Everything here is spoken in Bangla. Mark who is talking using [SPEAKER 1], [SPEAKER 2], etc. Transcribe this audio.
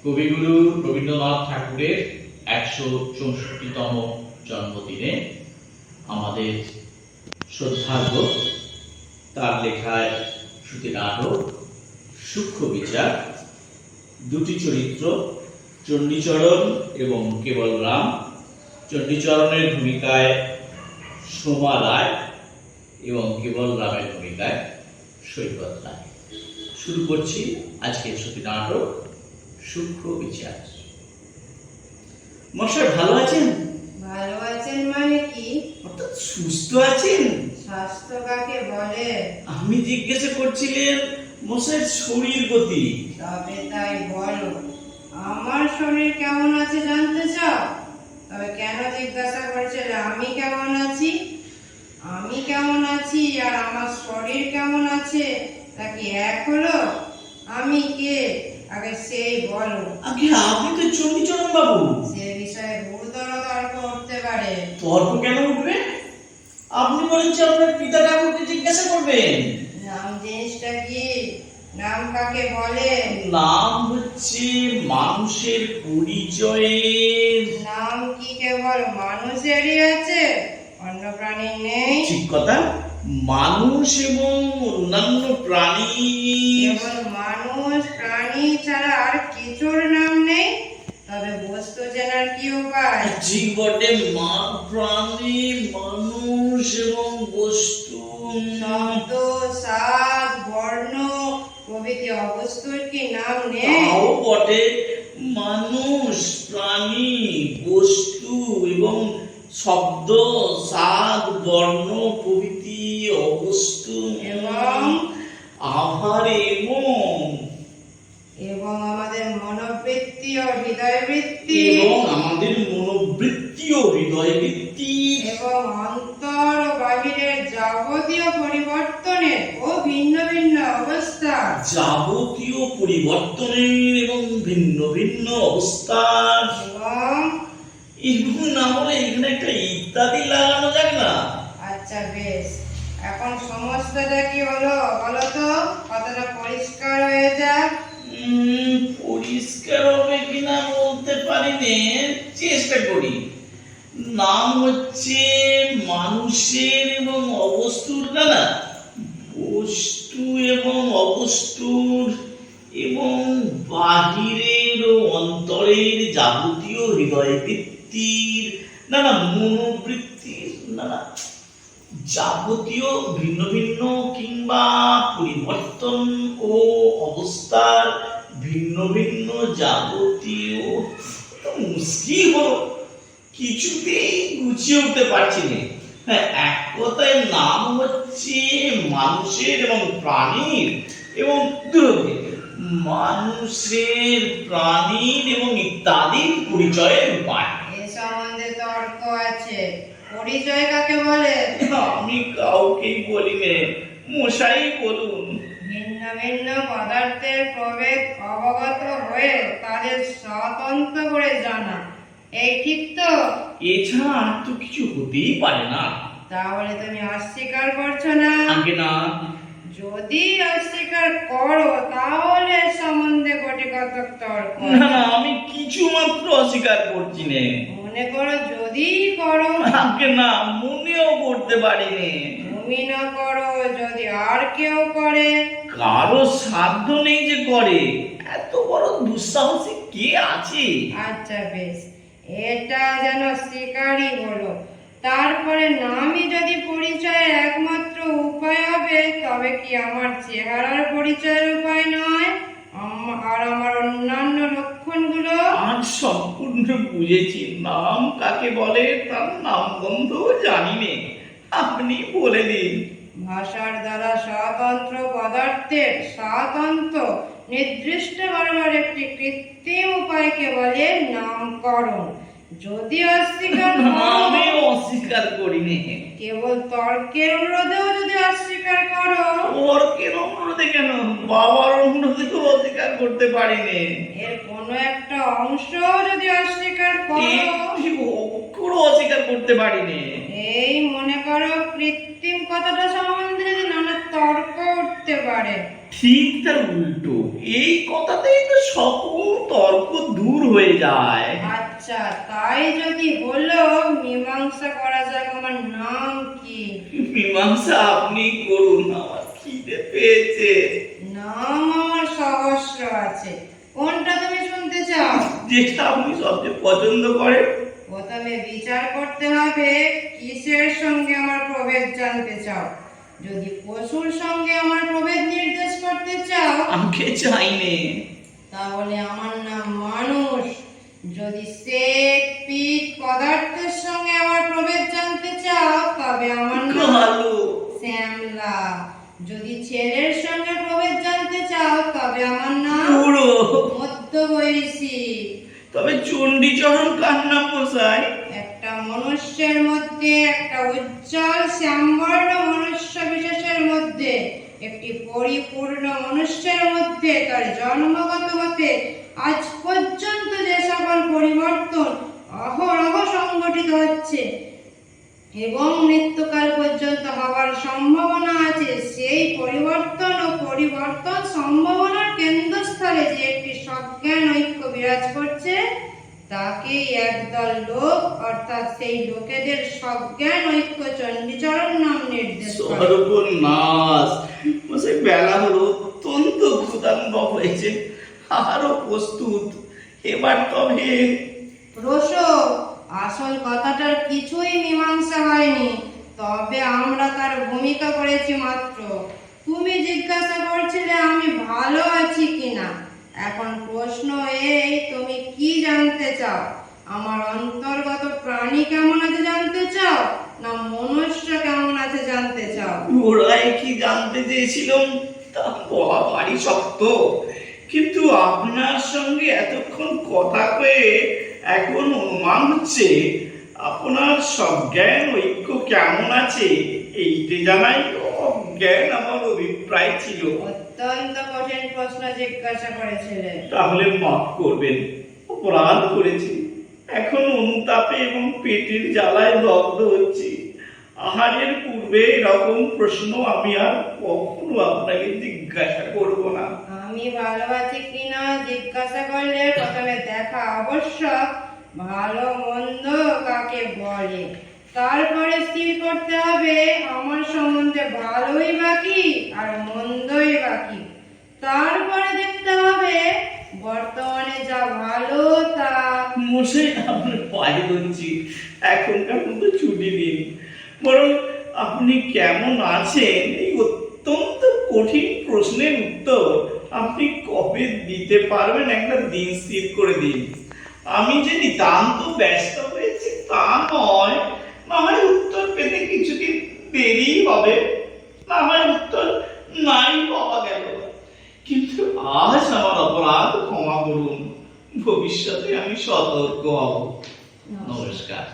[SPEAKER 1] কবিগুরু রবীন্দ্রনাথ ঠাকুরের ১৬৪তম জন্মদিনে আমাদের শ্রদ্ধার্ঘ তার লেখায় শ্রুতিনাটক সূক্ষ্ম বিচার, দুটি চরিত্র চণ্ডীচরণ এবং কেবল রাম। চণ্ডীচরণের ভূমিকায় সোমা রায় এবং কেবল রামের ভূমিকায় সৈকত রায়। শুরু করছি আজকের শ্রুতিনাটক সূক্ষ্ম বিচার। মশাই ভালো আছেন?
[SPEAKER 2] ভালো আছেন মানে কি?
[SPEAKER 1] অর্থাৎ সুস্থ আছেন?
[SPEAKER 2] স্বাস্থ্য কাকে বলে?
[SPEAKER 1] আমি জিজ্ঞাসা করছিলেন মশাইয়ের শরীর গতি।
[SPEAKER 2] তবে তাই বলো, আমার শরীর কেমন আছে জানতে চাও? তবে কেন জিজ্ঞাসা করছিলে আমি কেমন আছি? আমি কেমন আছি আর আমার শরীর কেমন আছে তা কি এক হলো? আমি কে আগে সেই বলো।
[SPEAKER 1] আগে আপনি তো চণ্ডীচরণ বাবু।
[SPEAKER 2] সে বিষয়ে গুরুতর তর্ক উঠতে পারে।
[SPEAKER 1] তর্ক কেন উঠবে? আপনি বলেন আপনার পিতা ঠাকুরকে জিজ্ঞাসা করবেন।
[SPEAKER 2] নাম জিনিসটা কি? নাম কাকে বলে?
[SPEAKER 1] নাম হচ্ছে মানুষের পরিচয়ের।
[SPEAKER 2] নাম কি কেবল মানুষেরই আছে, অন্য প্রাণীর নেই?
[SPEAKER 1] ঠিক কথা, মানুষ এবং অন্যান্য প্রাণী।
[SPEAKER 2] কেবল মানুষ প্রাণী ছাড়া আর কিছুর নাম নেই? তবে বস্তু চেনার কি উপায়?
[SPEAKER 1] ঠিক বটে, প্রাণী, মানুষ এবং বস্তু।
[SPEAKER 2] শব্দ, স্বাদ, বর্ণ প্রভৃতি অবস্তুর কি নাম নেই?
[SPEAKER 1] তাও বটে, মানুষ, প্রাণী, বস্তু এবং শব্দ, স্বাদ, বর্ণ প্রভৃতি অবস্তু
[SPEAKER 2] এবং
[SPEAKER 1] আবার
[SPEAKER 2] এবং আমাদের মনোবৃত্তি ও হৃদয়বৃত্তি
[SPEAKER 1] এবং আমাদের মনোবৃত্তি ও হৃদয়বৃত্তি
[SPEAKER 2] এবং অন্তর ও বাহিরের যাবতীয় পরিবর্তনের ও ভিন্ন ভিন্ন অবস্থা।
[SPEAKER 1] যাবতীয় পরিবর্তনের এবং ভিন্ন ভিন্ন অবস্থার। এবং না হলে এখানে একটা ইত্যাদি লাগানো যাক না?
[SPEAKER 2] আচ্ছা বেশ, এখন সমস্তটা কি হলো বলো তো, কতটা পরিষ্কার হয়ে যাক।
[SPEAKER 1] পরিষ্কার হবে কিনা বলতে পারি নে, চেষ্টা করি। নাম হচ্ছে মানুষের এবং অবস্তুর, না বস্তু এবং অবস্তুর এবং বাহিরের ও অন্তরের যাবতীয় হৃদয়বৃত্তির, না মনোবৃত্তির, না যাবতীয় ভিন্ন ভিন্ন কিংবা পরিবর্তন ও অবস্থার ভিন্ন ভিন্ন যাবতীয়। মুশকিল হলো, কিছুতেই গুছিয়ে উঠতে পারছি না। হ্যাঁ, এক কথায় নাম হচ্ছে মানুষের এবং প্রাণীর এবং মানুষের, প্রাণীর এবং ইত্যাদির পরিচয়ের উপায়।
[SPEAKER 2] এ সম্বন্ধে তর্ক আছে। পরিচয় কাকে বলে?
[SPEAKER 1] আমি কাউকেই বলি নে, মশাই বলুন।
[SPEAKER 2] ভিন্ন ভিন্ন পদার্থের প্রভেদ অবগত হয়ে তাদের স্বতন্ত্র করে জানা, এই ঠিক তো?
[SPEAKER 1] এছাড়া আর তো কিছু হতেই পারে না।
[SPEAKER 2] তাহলে তুমি অস্বীকার করছো না?
[SPEAKER 1] আগে না।
[SPEAKER 2] যদি অস্বীকার করো তাহলে এ সম্বন্ধে গটিগত তর্ক।
[SPEAKER 1] না, আমি কিছু মাত্র অস্বীকার করছি নে।
[SPEAKER 2] মনে করো যদি করো।
[SPEAKER 1] আগে না, মনেও করতে পারি নে।
[SPEAKER 2] তুমি না করো, যদি আর কেউ করে?
[SPEAKER 1] কারো সাধ্য নেই যে করে, এত বড় দুঃসাহসী কে আছে?
[SPEAKER 2] আচ্ছা বেশ, এটা যেন স্বীকারই হলো। তারপরে নামই যদি পরিচয়ের একমাত্র উপায় হবে, তবে কি আমার চেহারার পরিচয়ের উপায় নয়? আর আমার অন্যান্য লক্ষণগুলো?
[SPEAKER 1] আজ সম্পূর্ণ বুঝেছি নাম কাকে বলে, তার নাম গন্ধ জানি নে। আপনি বলে দিন।
[SPEAKER 2] ভাষার দ্বারা স্বতন্ত্র পদার্থের স্বাতন্ত্র নির্দিষ্ট করবার একটি কৃত্রিম উপায়কে বলে নামকরণ। যদি অস্বীকার
[SPEAKER 1] আমি অস্বীকার করি নে।
[SPEAKER 2] কেবল তর্কের অনুরোধেও যদি অস্বীকার করো?
[SPEAKER 1] তর্কের অনুরোধে কেন, বাবার অনুরোধেও অস্বীকার করতে পারি নে।
[SPEAKER 2] এর কোনো একটা অংশ যদি অস্বীকার করো?
[SPEAKER 1] একটি অক্ষরও অস্বীকার করতে পারি নে।
[SPEAKER 2] এই মনে করো কৃত্রিম কথাটা সম্বন্ধে যদি নানা তর্ক উঠতে করতে পারে?
[SPEAKER 1] ঠিক তার উল্টো, এই কথাতেই তো সকল তর্ক দূর হয়ে যায়।
[SPEAKER 2] আচ্ছা, তাই যদি হলো, মীমাংসা করা যাক। আমার নাম কি?
[SPEAKER 1] মীমাংসা আপনি করুন, আমার খিদে পেয়েছে।
[SPEAKER 2] নাম আমার সহস্র আছে, কোনটা তুমি শুনতে চাও?
[SPEAKER 1] যেটা আপনি সবচেয়ে পছন্দ করেন।
[SPEAKER 2] প্রথমে বিচার করতে হবে কিসের সঙ্গে আমার প্রভেদ জানতে চাও। যদি পশুর সঙ্গে আমার প্রভেদ নির্দেশ করতে চাও,
[SPEAKER 1] আমাকে চাইনে।
[SPEAKER 2] তাহলে আমার নাম মানুষ। যদি শ্বেত পিঠ পদার্থের সঙ্গে আমার প্রভেদ জানতে চাও, তবে আমার নাম
[SPEAKER 1] কালো।
[SPEAKER 2] শ্যামলা। যদি ছেলের সঙ্গে প্রভেদ জানতে চাও, তবে আমার নাম
[SPEAKER 1] বুড়ো।
[SPEAKER 2] মধ্যবয়সী।
[SPEAKER 1] তবে চণ্ডীচরণ কার নাম মশাই?
[SPEAKER 2] একটা মনুষ্যের মধ্যে, একটা উজ্জ্বল শ্যামবর্ণ মনুষ্য বিশেষের মধ্যে, একটি পরিপূর্ণ মনুষ্যের মধ্যে তার জন্মগত হতে আজ পর্যন্ত যে সকল পরিবর্তন অহরহ সংঘটিত হচ্ছে এবং মৃত্যুকাল পর্যন্ত হওয়ার সম্ভাবনা আছে, সেই পরিবর্তন ও পরিবর্তন সম্ভাবনার কেন্দ্রস্থলে যে একটি সজ্ঞান ঐক্য বিরাজ করছে, তাকেই একদল লোক, অর্থাৎ সেই লোকেদের সজ্ঞান ঐক্য চণ্ডীচরণ নাম নির্দেশ করে।
[SPEAKER 1] সর্বনাশ মশাই, বেলা হলো, অত্যন্ত ক্ষুধার্ত হয়েছে, আরো প্রস্তুত। এবার তবে
[SPEAKER 2] রোশো, আসল কথাটার কিছুই মীমাংসা হয়নি, তবে আমরা তার ভূমিকা করেছি মাত্র। তুমি জিজ্ঞাসা করছিলে আমি ভালো আছি কিনা। এখন প্রশ্ন এই, তুমি কি জানতে চাও? আমার অন্তর্গত প্রাণী কেমন আছে জানতে চাও, না মনুষ্য কেমন আছে জানতে চাও?
[SPEAKER 1] ওরাই কি জানতে চেয়েছিলাম তা বলা ভারী শক্ত, কিন্তু আপনার সঙ্গে এতক্ষণ কথা কয়ে এখন অনুমান হচ্ছে আপনার সজ্ঞান ঐক্য কেমন আছে, এইটা জানাই অজ্ঞান আমার অভিপ্রায় ছিল।
[SPEAKER 2] অত্যন্ত কঠিন প্রশ্ন জিজ্ঞাসা করেছিলে।
[SPEAKER 1] তাহলে মাফ করবেন, অপরাধ করেছি। এখন অনুতাপে এবং পেটের জ্বালায় দগ্ধ হচ্ছি। আহারের পূর্বে এরকম প্রশ্ন আমি আর কখনো আপনাকে জিজ্ঞাসা করব না।
[SPEAKER 2] আমি ভালো আছি কিনা জিজ্ঞাসা করলে প্রথমে দেখা আবশ্যক ভালো মন্দ কাকে বলে। তারপরে স্থির করতে হবে আমার সম্বন্ধে ভালোই বাকি আর মন্দই বাকি। তারপরে দেখতে হবে বর্তমানে যা ভালো তা।
[SPEAKER 1] মশাই, আপনার পায়ে ধরছি, এখনকার মতো ছুটি দিন। বরং আপনি কেমন আছেন এই অত্যন্ত কঠিন প্রশ্নের উত্তর আপনি কবে দিতে পারবেন, একটা দিন স্থির করে দিন। আমি যে নিতান্ত ব্যস্ত হয়েছি তা নয়, না হয় উত্তর পেতে কিছুদিন দেরি হবে, না হয় উত্তর নাই পাওয়া গেল। কিন্তু আজ আমার অপরাধ ক্ষমা করুন, ভবিষ্যতে আমি সতর্ক হব। নমস্কার।